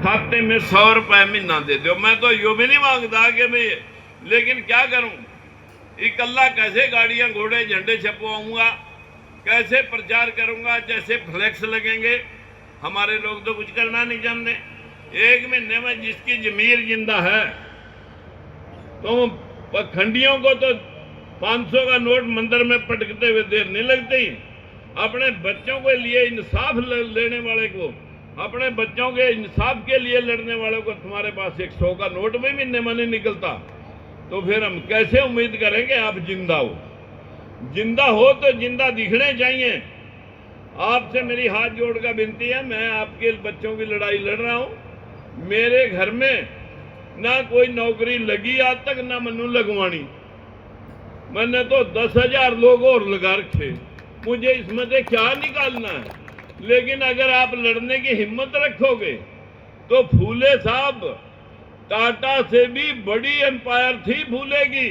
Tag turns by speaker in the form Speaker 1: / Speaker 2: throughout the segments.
Speaker 1: खाते में 100 रुपए महीना दे दो। मैं तो यो भी नहीं मांगता कि मैं, लेकिन क्या करूं, इकल्ला कैसे गाड़ियां घोड़े झंडे छपवाऊंगा, कैसे प्रचार करूंगा, जैसे फ्लैक्स लगेंगे। हमारे लोग तो कुछ करना नहीं जानते। 1 महीने में जिसकी जमीर जिंदा है, तो पखंडियों को तो 500 का नोट मंदिर में पटकते हुए देर नहीं लगती। अपने बच्चों के लिए इंसाफ लेने वाले को, अपने बच्चों के इंसाफ के लिए लड़ने वालों को तुम्हारे पास 100 का नोट भी महीने में नहीं निकलता, तो फिर हम कैसे उम्मीद करेंगे आप जिंदा हो। जिंदा हो तो जिंदा दिखने चाहिए। आपसे मेरी हाथ जोड़कर विनती है, मैं आपके बच्चों की लड़ाई लड़ रहा हूं। मेरे घर में ना कोई नौकरी लगी आज तक, ना मनु लगवानी। मैंने तो 10,000 लोग और लगा रखे, मुझे इसमें से क्या निकालना है। लेकिन अगर आप लड़ने की हिम्मत रखोगे तो फूले साहब टाटा से भी बड़ी एम्पायर थी फूले की,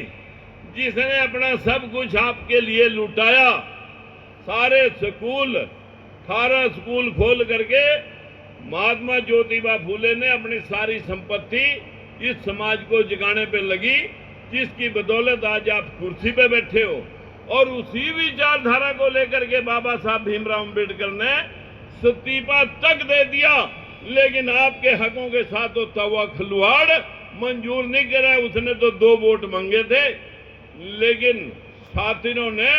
Speaker 1: जिसने अपना सब कुछ आपके लिए लुटाया। सारे स्कूल, 18 स्कूल खोल करके महात्मा ज्योतिबा फूले ने अपनी सारी संपत्ति इस समाज को जगाने पे लगी, जिसकी बदौलत आज आप कुर्सी पे बैठे हो। और उसी विचारधारा को लेकर के बाबा साहब भीमराव अंबेडकर ने इस्तीफा तक दे दिया, लेकिन आपके हकों के साथ तो तवा खिलवाड़ मंजूर नहीं करा। उसने तो 2 वोट मांगे थे, लेकिन साथियों ने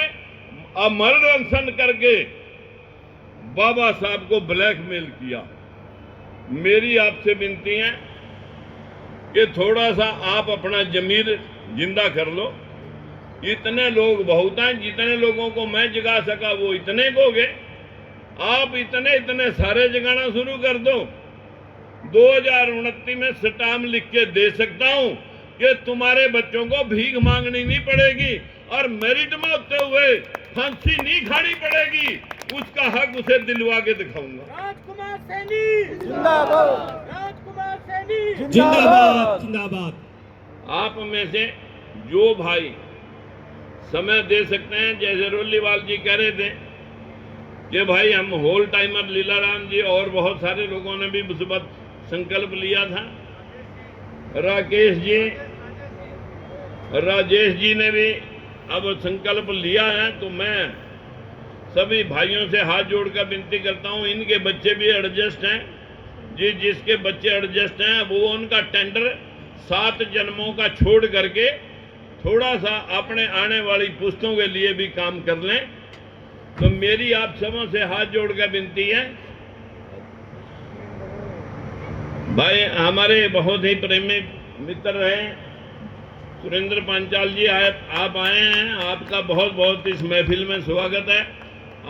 Speaker 1: अमरण अनशन करके बाबा साहब को ब्लैकमेल किया। मेरी आपसे विनती है कि थोड़ा सा आप अपना जमीर जिंदा कर लो। इतने लोग बहुत हैं, जितने लोगों को मैं जगा सका वो इतने को गए। आप इतने सारे जगाना शुरू कर दो। 2029 में स्टाम्प लिख के दे सकता हूं कि तुम्हारे बच्चों को भीख मांगनी नहीं पड़ेगी और मेरिट में होते हुए फांसी नहीं खानी पड़ेगी। उसका हक उसे दिलवा के दिखाऊंगा।
Speaker 2: राजकुमार सैनी
Speaker 3: जिंदाबाद,
Speaker 2: राजकुमार सैनी
Speaker 3: जिंदाबाद, जिंदाबाद।
Speaker 1: आप में से जो भाई समय दे सकते हैं, जैसे रोलीवाल जी कह रहे थे कि भाई हम होल टाइमर लीलाराम जी और बहुत सारे लोगों ने भी उस वक्त संकल्प लिया था, राजेश जी ने भी अब संकल्प लिया है। तो मैं सभी भाइयों से हाथ जोड़कर विनती करता हूं, इनके बच्चे भी एडजस्ट हैं, जिसके बच्चे एडजस्ट हैं वो उनका टेंडर 7 जन्मों का छोड़ करके थोड़ा सा अपने आने वाली पुश्तों के लिए भी काम कर लें। तो मेरी आप सबों से हाथ जोड़कर विनती है। भाई हमारे बहुत ही प्रेमी मित्र रहे सुरेंद्र पांचाल जी, आप आए हैं, आपका बहुत बहुत इस महफिल में स्वागत है।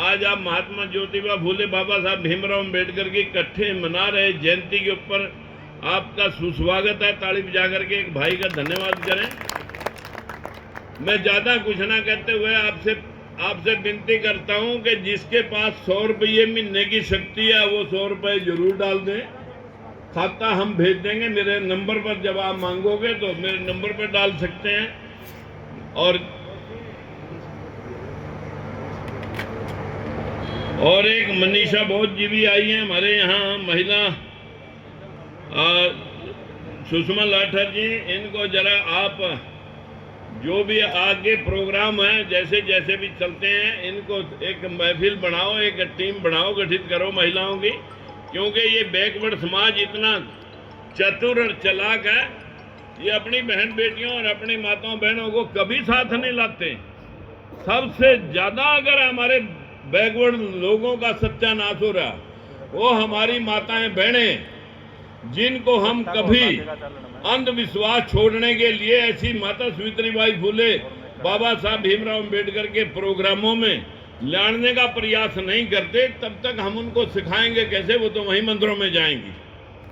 Speaker 1: आज आप महात्मा ज्योतिबा फूले बाबा साहब भीमराव अंबेडकर की इकट्ठे मना रहे जयंती के ऊपर आपका सुस्वागत है। ताली बजा करके एक भाई का धन्यवाद करें। मैं ज्यादा कुछ ना कहते हुए आपसे विनती करता हूं कि जिसके पास 100 रुपये महीने की शक्ति है वो 100 रुपये जरूर डाल दें। खाता हम भेज देंगे मेरे नंबर पर, जब आप मांगोगे तो मेरे नंबर पर डाल सकते हैं। और एक मनीषा बहुत जी भी आई है हमारे यहाँ, महिला सुषमा लाठर जी, इनको जरा आप जो भी आगे प्रोग्राम है जैसे जैसे भी चलते हैं, इनको एक महफिल बनाओ, एक टीम बनाओ, गठित करो महिलाओं की, क्योंकि ये बैकवर्ड समाज इतना चतुर और चालाक है, ये अपनी बहन बेटियों और अपनी माताओं बहनों को कभी साथ नहीं लाते। सबसे ज्यादा अगर हमारे बैकवर्ड लोगों का सत्यानाश हो रहा वो हमारी माताएं बहनें, जिनको हम कभी अंधविश्वास छोड़ने के लिए ऐसी माता सावित्रीबाई फूले बाबा साहब भीमराव अंबेडकर के प्रोग्रामों में लाने का प्रयास नहीं करते, तब तक हम उनको सिखाएंगे कैसे, वो तो वहीं मंदिरों में जाएंगी।